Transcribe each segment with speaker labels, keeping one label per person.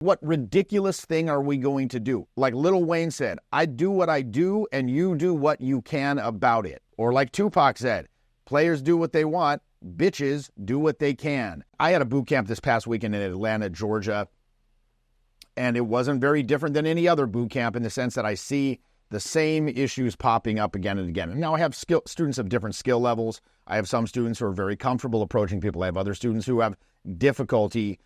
Speaker 1: What ridiculous thing are we going to do? Like Lil Wayne said, I do what I do and you do what you can about it. Or like Tupac said, players do what they want, bitches do what they can. I had a boot camp this past weekend in Atlanta, Georgia, and it wasn't very different than any other boot camp in the sense that I see the same issues popping up again and again. And now I have students of different skill levels. I have some students who are very comfortable approaching people. I have other students who have difficulty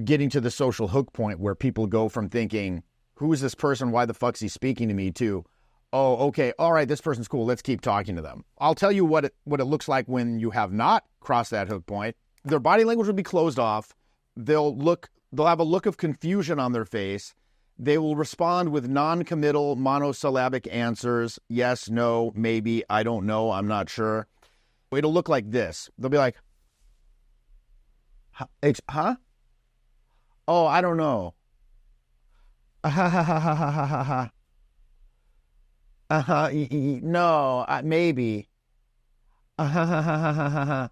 Speaker 1: getting to the social hook point where people go from thinking, who is this person? Why the fuck's he speaking to me? To, oh, okay, all right, this person's cool. Let's keep talking to them. I'll tell you what it looks like when you have not crossed that hook point. Their body language will be closed off. They'll have a look of confusion on their face. They will respond with non-committal monosyllabic answers. Yes, no, maybe, I don't know, I'm not sure. It'll look like this. They'll be like, huh? Oh, I don't know. No, maybe. Oh,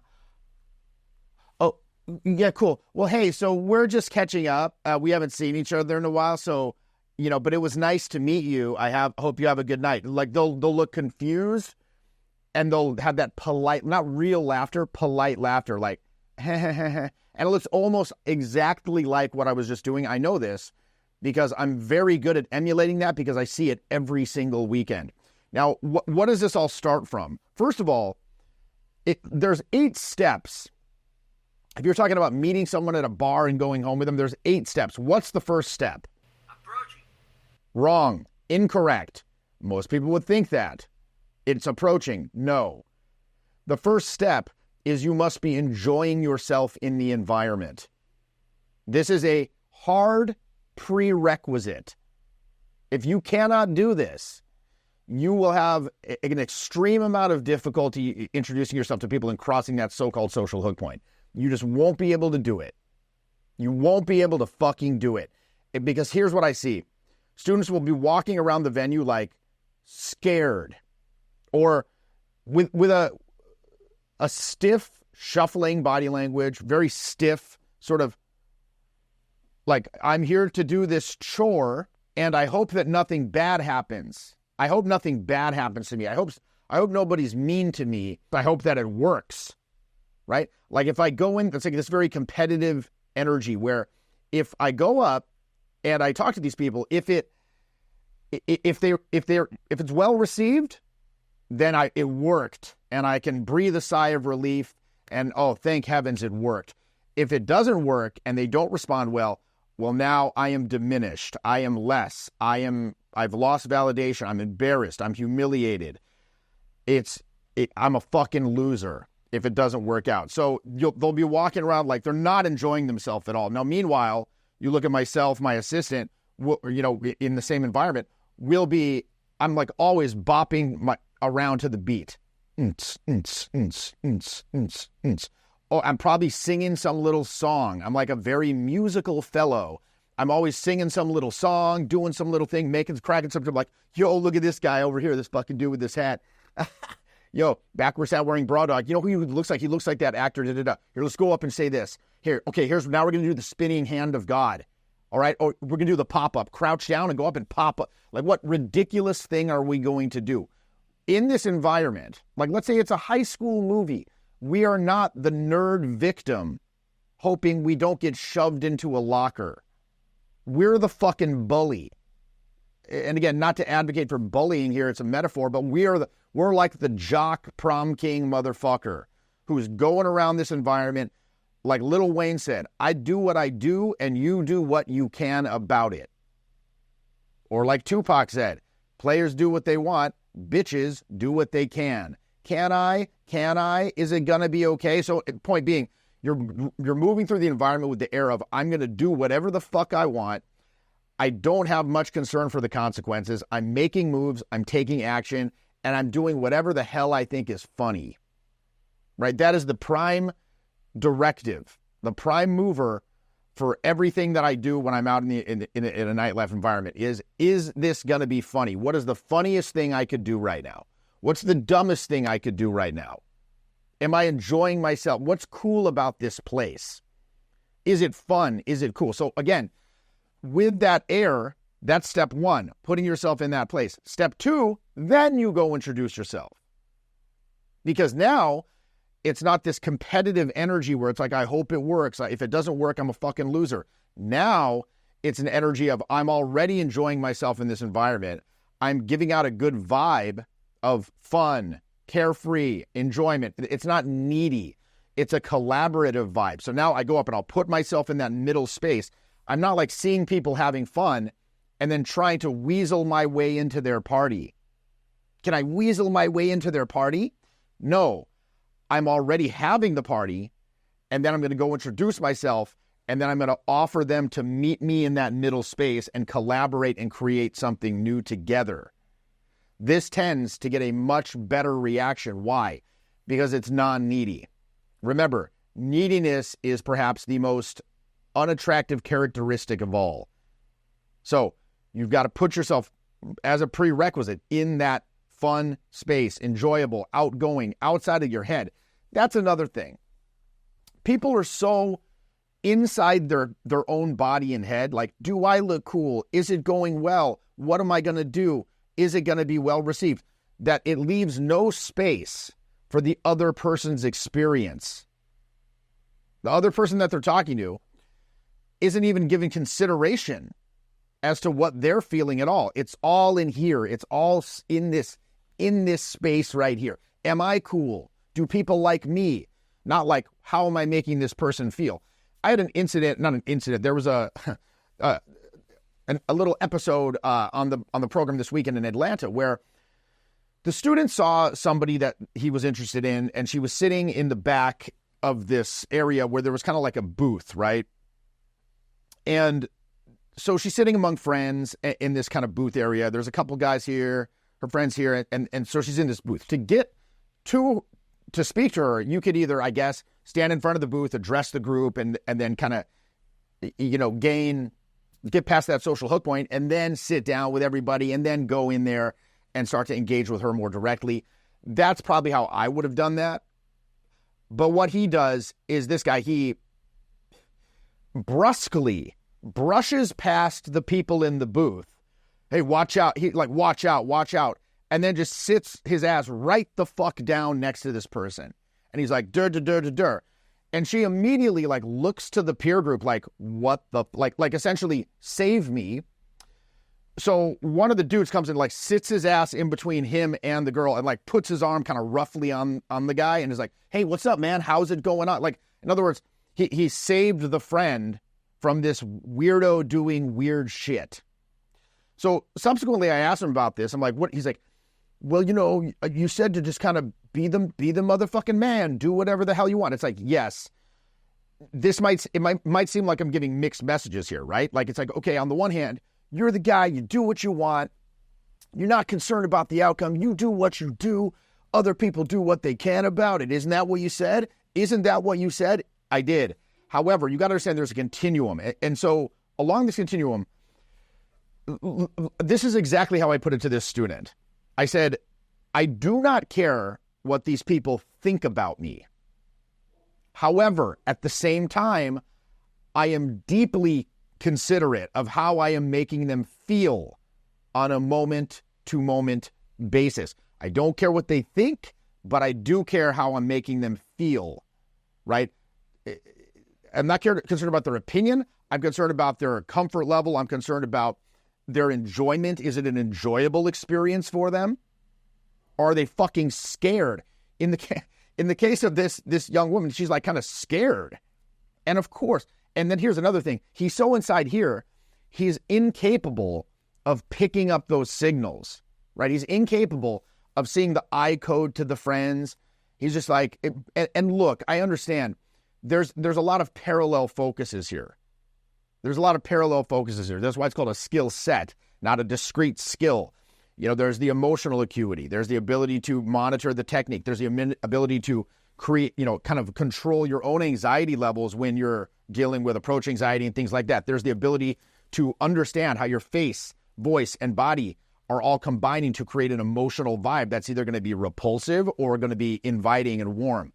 Speaker 1: yeah, cool. Well, hey, so we're just catching up. We haven't seen each other in a while, so, but it was nice to meet you. Hope you have a good night. Like, they'll look confused, and they'll have that polite, not real laughter, polite laughter, like, and it looks almost exactly like what I was just doing. I know this because I'm very good at emulating that because I see it every single weekend. Now, what does this all start from? First of all, there's 8 steps. If you're talking about meeting someone at a bar and going home with them, there's 8 steps. What's the first step?
Speaker 2: Approaching.
Speaker 1: Wrong. Incorrect. Most people would think that. It's approaching. No. The first step is you must be enjoying yourself in the environment. This is a hard prerequisite. If you cannot do this, you will have an extreme amount of difficulty introducing yourself to people and crossing that so-called social hook point. You just won't be able to do it. You won't be able to fucking do it. Because here's what I see. Students will be walking around the venue like scared or with a stiff, shuffling body language, very stiff, sort of like, I'm here to do this chore, and I hope that nothing bad happens. I hope nothing bad happens to me. I hope nobody's mean to me. I hope that it works, right? Like if I go in, it's like this very competitive energy where if I go up and I talk to these people, if it's well received, then it worked, and I can breathe a sigh of relief, and oh, thank heavens it worked. If it doesn't work and they don't respond well, now I am diminished. I am less. I've lost validation. I'm embarrassed. I'm humiliated. I'm a fucking loser if it doesn't work out. So they'll be walking around like they're not enjoying themselves at all. Now, meanwhile, you look at myself, my assistant, in the same environment, I'm like always bopping around to the beat. Oh, I'm probably singing some little song. I'm like a very musical fellow. I'm always singing some little song, doing some little thing, cracking something like, yo, look at this guy over here, this fucking dude with this hat. Yo, backwards hat wearing bra dog. You know who he looks like? He looks like that actor. Here, let's go up and say this. Here, okay, now we're going to do the spinning hand of God. All right? Or we're going to do the pop-up. Crouch down and go up and pop up. Like, what ridiculous thing are we going to do? In this environment, like let's say it's a high school movie, we are not the nerd victim hoping we don't get shoved into a locker. We're the fucking bully. And again, not to advocate for bullying here, it's a metaphor, but we're like the jock prom king motherfucker who's going around this environment, like Lil Wayne said, I do what I do and you do what you can about it. Or like Tupac said, players do what they want, bitches do what they can. Can I? Is it gonna be okay? So point being, you're moving through the environment with the air of, I'm gonna do whatever the fuck I want. I don't have much concern for the consequences. I'm making moves, I'm taking action, and I'm doing whatever the hell I think is funny. Right? That is the prime directive, the prime mover for everything that I do when I'm out in a nightlife environment is this gonna be funny? What is the funniest thing I could do right now? What's the dumbest thing I could do right now? Am I enjoying myself? What's cool about this place? Is it fun? Is it cool? So again, with that air, that's step one, putting yourself in that place. Step two, then you go introduce yourself. Because now it's not this competitive energy where it's like, I hope it works. If it doesn't work, I'm a fucking loser. Now it's an energy of, I'm already enjoying myself in this environment. I'm giving out a good vibe of fun, carefree, enjoyment. It's not needy. It's a collaborative vibe. So now I go up and I'll put myself in that middle space. I'm not like seeing people having fun and then trying to weasel my way into their party. Can I weasel my way into their party? No. I'm already having the party, and then I'm going to go introduce myself, and then I'm going to offer them to meet me in that middle space and collaborate and create something new together. This tends to get a much better reaction. Why? Because it's non-needy. Remember, neediness is perhaps the most unattractive characteristic of all. So you've got to put yourself as a prerequisite in that fun space, enjoyable, outgoing, outside of your head. That's another thing. People are so inside their own body and head, like, do I look cool? Is it going well? What am I going to do? Is it going to be well received? That it leaves no space for the other person's experience. The other person that they're talking to isn't even giving consideration as to what they're feeling at all. It's all in here. It's all in this space right here. Am I cool? Do people like me? Not like, how am I making this person feel? I had an incident, not an incident. There was a little episode on the program this weekend in Atlanta where the student saw somebody that he was interested in, and she was sitting in the back of this area where there was kind of like a booth, right? And so she's sitting among friends in this kind of booth area. There's a couple guys here, her friends here, and so she's in this booth. To get to speak to her, you could either, I guess, stand in front of the booth, address the group, and then kind of, get past that social hook point, and then sit down with everybody, and then go in there and start to engage with her more directly. That's probably how I would have done that. But what he does is this guy, he brusquely brushes past the people in the booth. Hey, watch out. He like, watch out. And then just sits his ass right the fuck down next to this person. And he's like, dur. And she immediately like looks to the peer group like, what the, like essentially save me. So one of the dudes comes and like sits his ass in between him and the girl and like puts his arm kind of roughly on the guy and is like, hey, what's up, man? How's it going on? Like, in other words, he saved the friend from this weirdo doing weird shit. So subsequently I asked him about this. I'm like, what? He's like, well, you said to just kind of be the motherfucking man, do whatever the hell you want. It's like, yes, it might seem like I'm giving mixed messages here, right? Like, it's like, okay, on the one hand, you're the guy, you do what you want. You're not concerned about the outcome. You do what you do. Other people do what they can about it. Isn't that what you said? Isn't that what you said? I did. However, you got to understand there's a continuum. And so along this continuum, this is exactly how I put it to this student. I said, I do not care what these people think about me. However, at the same time, I am deeply considerate of how I am making them feel on a moment-to-moment basis. I don't care what they think, but I do care how I'm making them feel, right? I'm not concerned about their opinion. I'm concerned about their comfort level. I'm concerned about their enjoyment. Is it an enjoyable experience for them? Or are they fucking scared? In the case of this young woman, she's like kind of scared. And of course, and then here's another thing. He's so inside here, he's incapable of picking up those signals, right? He's incapable of seeing the eye code to the friends. He's just like, and look, I understand there's a lot of parallel focuses here. That's why it's called a skill set, not a discrete skill. There's the emotional acuity. There's the ability to monitor the technique. There's the ability to create, kind of control your own anxiety levels when you're dealing with approach anxiety and things like that. There's the ability to understand how your face, voice, and body are all combining to create an emotional vibe that's either going to be repulsive or going to be inviting and warm.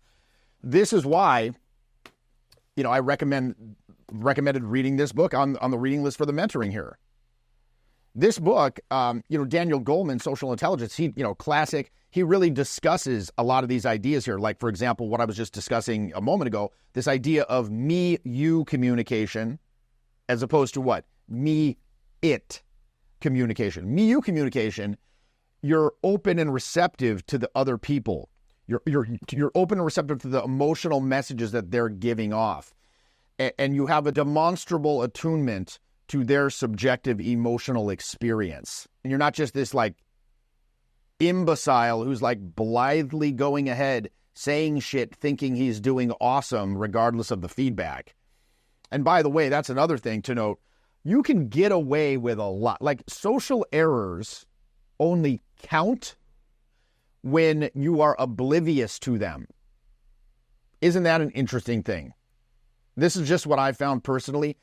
Speaker 1: This is why, I recommend recommended reading this book on the reading list for the mentoring here. This book, Daniel Goleman, Social Intelligence, classic. He really discusses a lot of these ideas here. Like, for example, what I was just discussing a moment ago, this idea of me-you communication as opposed to what? Me-it communication. Me-you communication, you're open and receptive to the other people. You're open and receptive to the emotional messages that they're giving off. And you have a demonstrable attunement to their subjective emotional experience. And you're not just this like imbecile who's like blithely going ahead, saying shit, thinking he's doing awesome regardless of the feedback. And by the way, that's another thing to note. You can get away with a lot. Like, social errors only count when you are oblivious to them. Isn't that an interesting thing? This is just what I found personally.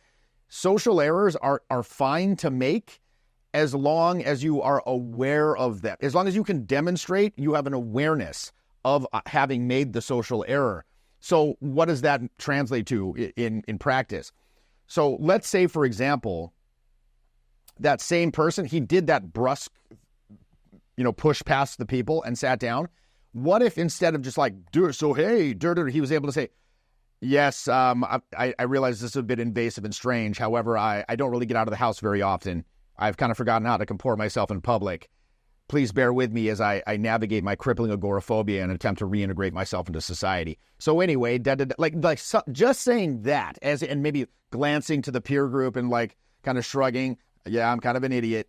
Speaker 1: Social errors are fine to make as long as you are aware of them. As long as you can demonstrate you have an awareness of having made the social error. So what does that translate to in practice? So let's say, for example, that same person, he did that brusque, push past the people and sat down. What if instead of just like, he was able to say, yes, I realize this is a bit invasive and strange. However, I don't really get out of the house very often. I've kind of forgotten how to comport myself in public. Please bear with me as I navigate my crippling agoraphobia and attempt to reintegrate myself into society. So anyway, just saying that, and maybe glancing to the peer group and like kind of shrugging, yeah, I'm kind of an idiot.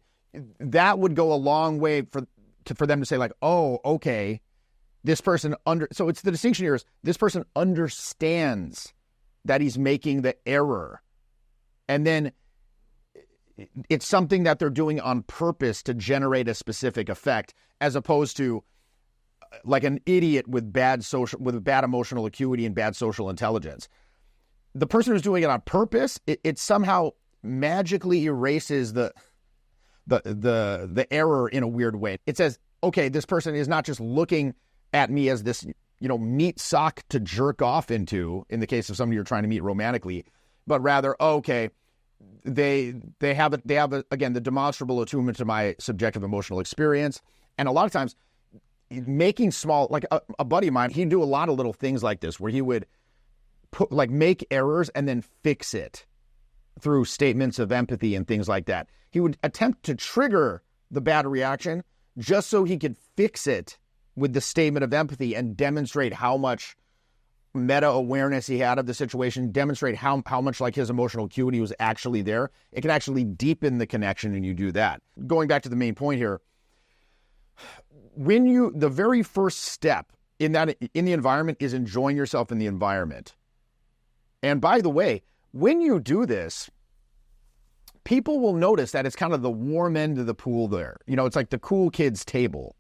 Speaker 1: That would go a long way for them to say like, oh, okay, this person so it's the distinction here is this person understands that he's making the error. And then it's something that they're doing on purpose to generate a specific effect, as opposed to like an idiot with bad emotional acuity and bad social intelligence. The person who's doing it on purpose, it somehow magically erases the error in a weird way. It says, okay, this person is not just looking at me as this, meat sock to jerk off into, in the case of somebody you're trying to meet romantically, but rather, okay, they have again, the demonstrable attunement to my subjective emotional experience. And a lot of times making small, like a buddy of mine, he'd do a lot of little things like this where he would make errors and then fix it through statements of empathy and things like that. He would attempt to trigger the bad reaction just so he could fix it with the statement of empathy and demonstrate how much meta-awareness he had of the situation, demonstrate how much like his emotional acuity was actually there. It can actually deepen the connection and you do that. Going back to the main point here, the very first step in the environment is enjoying yourself in the environment. And by the way, when you do this, people will notice that it's kind of the warm end of the pool there. It's like the cool kids table.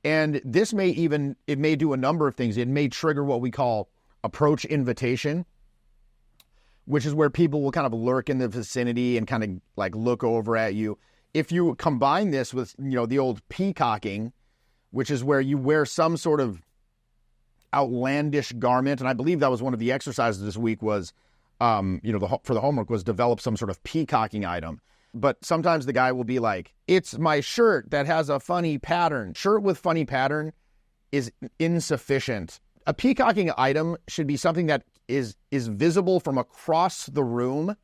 Speaker 1: And this may do a number of things. It may trigger what we call approach invitation, which is where people will kind of lurk in the vicinity and kind of like look over at you. If you combine this with, the old peacocking, which is where you wear some sort of outlandish garment. And I believe that was one of the exercises this week was, for the homework was develop some sort of peacocking item. But sometimes the guy will be like, it's my shirt that has a funny pattern. Shirt with funny pattern is insufficient. A peacocking item should be something that is visible from across the room,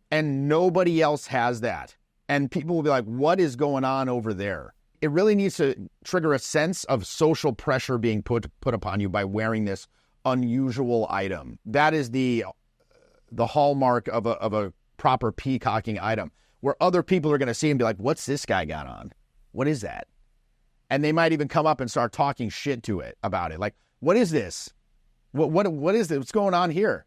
Speaker 1: and nobody else has that. And people will be like, what is going on over there? It really needs to trigger a sense of social pressure being put upon you by wearing this unusual item. That is the hallmark of a proper peacocking item, where other people are going to see and be like, what's this guy got on? What is that? And they might even come up and start talking shit to it about it. Like, what is this? What is this? What's going on here?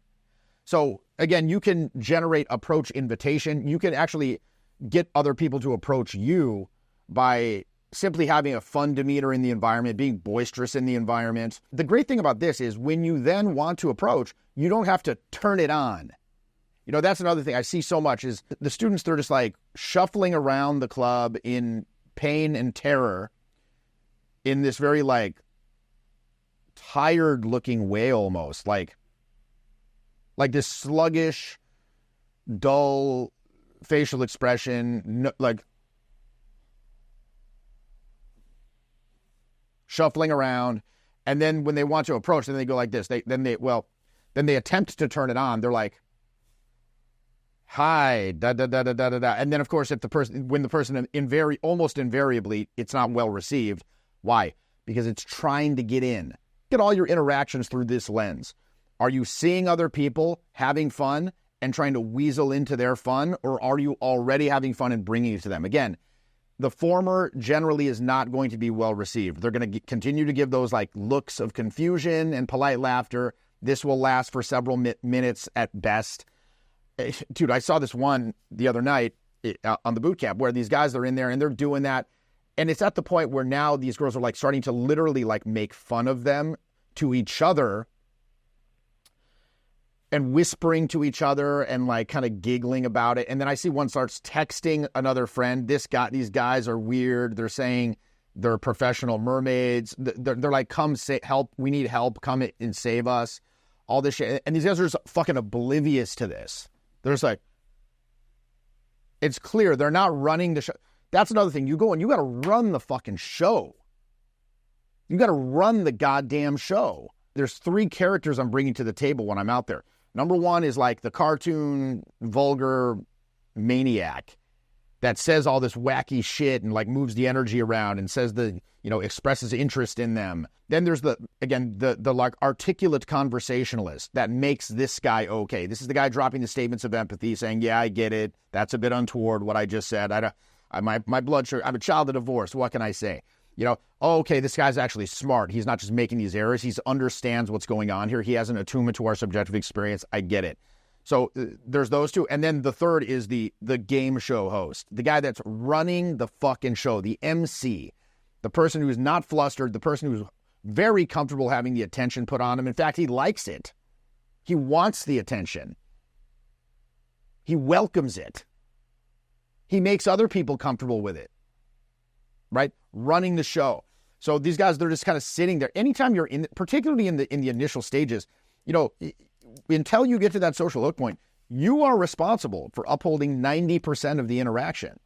Speaker 1: So again, you can generate approach invitation. You can actually get other people to approach you by simply having a fun demeanor in the environment, being boisterous in the environment. The great thing about this is when you then want to approach, you don't have to turn it on. That's another thing I see so much is the students, they're just like shuffling around the club in pain and terror in this very like tired looking way almost, like this sluggish, dull facial expression, no, like shuffling around. And then when they want to approach, then they go like this. Then they attempt to turn it on. They're like, hi, da da da da da da da. And then of course, when the person almost invariably, it's not well received. Why? Because it's trying to get in. Get all your interactions through this lens. Are you seeing other people having fun and trying to weasel into their fun, or are you already having fun and bringing it to them? Again, the former generally is not going to be well received. They're going to continue to give those like looks of confusion and polite laughter. This will last for several minutes at best. Dude, I saw this one the other night on the boot camp where these guys are in there and they're doing that. And it's at the point where now these girls are like starting to literally like make fun of them to each other and whispering to each other and like kind of giggling about it. And then I see one starts texting another friend. These guys are weird. They're saying they're professional mermaids. They're like, come help. We need help. Come and save us. All this shit. And these guys are just fucking oblivious to this. They're just like, it's clear they're not running the show. That's another thing. You go and you got to run the fucking show. You got to run the goddamn show. There's 3 characters I'm bringing to the table when I'm out there. Number 1 is like the cartoon, vulgar maniac that says all this wacky shit and like moves the energy around and says expresses interest in them. Then there's the like articulate conversationalist that makes this guy okay. This is the guy dropping the statements of empathy saying, yeah, I get it. That's a bit untoward what I just said. My blood sugar, I'm a child of divorce. What can I say? Okay, this guy's actually smart. He's not just making these errors. He understands what's going on here. He has an attunement to our subjective experience. I get it. So there's those 2. And then the third is the game show host, the guy that's running the fucking show, the MC, the person who's not flustered, the person who's very comfortable having the attention put on him. In fact, he likes it. He wants the attention. He welcomes it. He makes other people comfortable with it. Right? Running the show. So these guys, they're just kind of sitting there. Anytime you're particularly in the initial stages, until you get to that social hook point, you are responsible for upholding 90% of the interaction.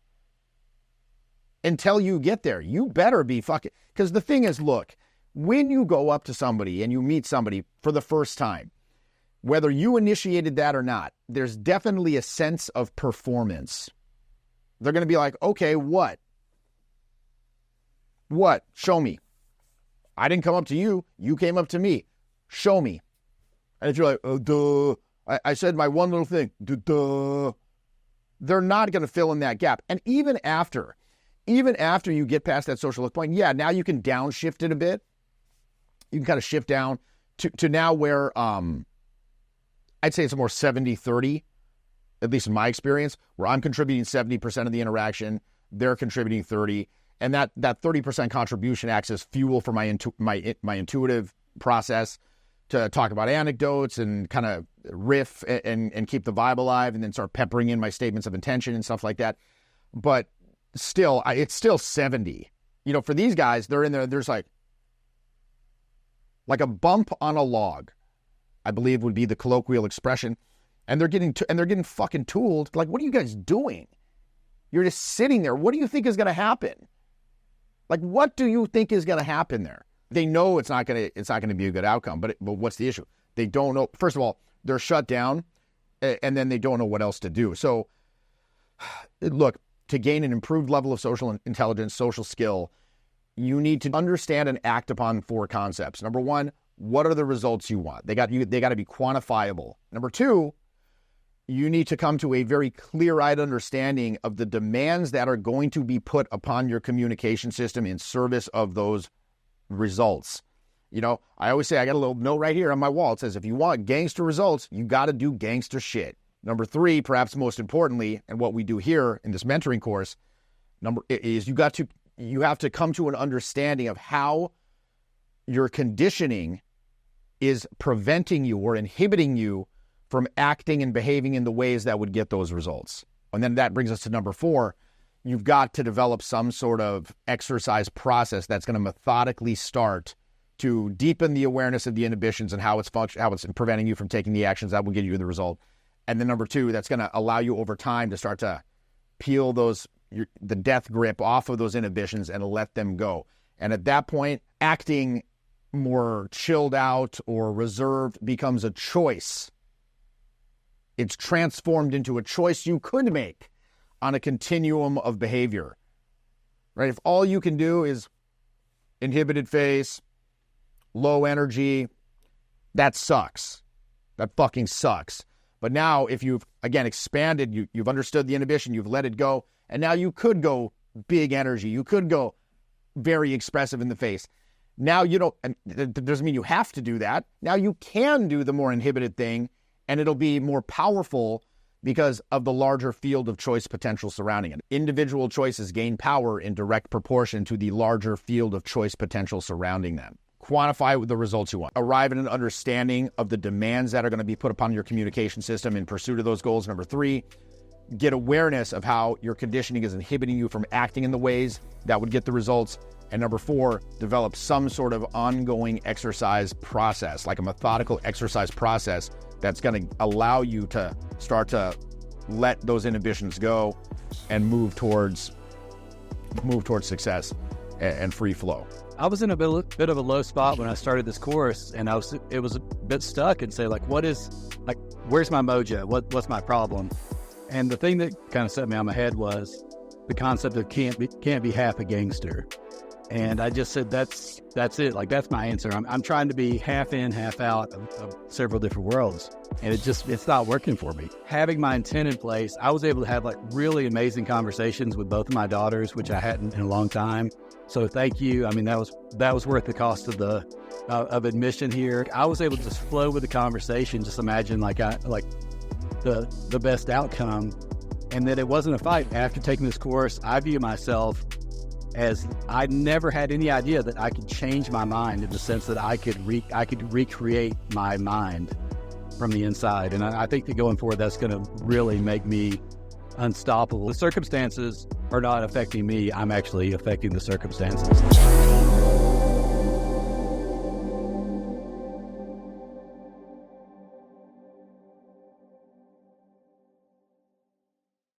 Speaker 1: Until you get there, you better be fucking, because the thing is, look, when you go up to somebody and you meet somebody for the first time, whether you initiated that or not, there's definitely a sense of performance. They're going to be like, okay, what? What? Show me. I didn't come up to you. You came up to me. Show me. And if you're like, oh, duh. I said my one little thing. Duh. They're not going to fill in that gap. And even after you get past that social hook point, yeah, now you can downshift it a bit. You can kind of shift down to now where I'd say it's a more 70-30, at least in my experience, where I'm contributing 70% of the interaction. They're contributing 30%. And that 30% contribution acts as fuel for my intuitive process to talk about anecdotes and kind of riff and keep the vibe alive, and then start peppering in my statements of intention and stuff like that. But still, it's still 70. For these guys, they're in there. There's like a bump on a log, I believe would be the colloquial expression, and they're getting fucking tooled. Like, what are you guys doing? You're just sitting there. What do you think is going to happen? Like, what do you think is going to happen there? They know it's not going to be a good outcome, but what's the issue? They don't know. First of all, they're shut down, and then they don't know what else to do. So, look, to gain an improved level of social intelligence, social skill, you need to understand and act upon 4 concepts. Number 1, what are the results you want? They got to be quantifiable. Number 2, you need to come to a very clear-eyed understanding of the demands that are going to be put upon your communication system in service of those results. I always say, I got a little note right here on my wall. It says, if you want gangster results, you got to do gangster shit. Number 3, perhaps most importantly, and what we do here in this mentoring course, you have to come to an understanding of how your conditioning is preventing you or inhibiting you from acting and behaving in the ways that would get those results. And then that brings us to number 4. You've got to develop some sort of exercise process that's going to methodically start to deepen the awareness of the inhibitions and how it's preventing you from taking the actions that will get you the result. And then number two, that's going to allow you over time to start to peel the death grip off of those inhibitions and let them go. And at that point, acting more chilled out or reserved becomes a choice. It's transformed into a choice you could make on a continuum of behavior, right? If all you can do is inhibited face, low energy, that sucks. That fucking sucks. But now if you've, again, expanded, you've understood the inhibition, you've let it go, and now you could go big energy. You could go very expressive in the face. Now you don't, and that doesn't mean you have to do that. Now you can do the more inhibited thing, and it'll be more powerful because of the larger field of choice potential surrounding it. Individual choices gain power in direct proportion to the larger field of choice potential surrounding them. Quantify the results you want. Arrive at an understanding of the demands that are going to be put upon your communication system in pursuit of those goals. Number three, get awareness of how your conditioning is inhibiting you from acting in the ways that would get the results. And number four, develop some sort of ongoing exercise process, like a methodical exercise process that's going to allow you to start to let those inhibitions go and move towards success and free flow.
Speaker 2: I was in a bit of a low spot when I started this course, and it was a bit stuck and say, like, where's my mojo? What's my problem? And the thing that kind of set me on my head was the concept of can't be half a gangster. And I just said, that's it. Like, that's my answer. I'm trying to be half in, half out of several different worlds. And it's not working for me. Having my intent in place, I was able to have like really amazing conversations with both of my daughters, which I hadn't in a long time. So thank you. I mean, that was worth the cost of of admission here. I was able to just flow with the conversation, just imagine the best outcome. And that it wasn't a fight. After taking this course, I view myself as I never had any idea that I could change my mind in the sense that I could recreate my mind from the inside. And I think that going forward, that's going to really make me unstoppable. The circumstances are not affecting me. I'm actually affecting the circumstances.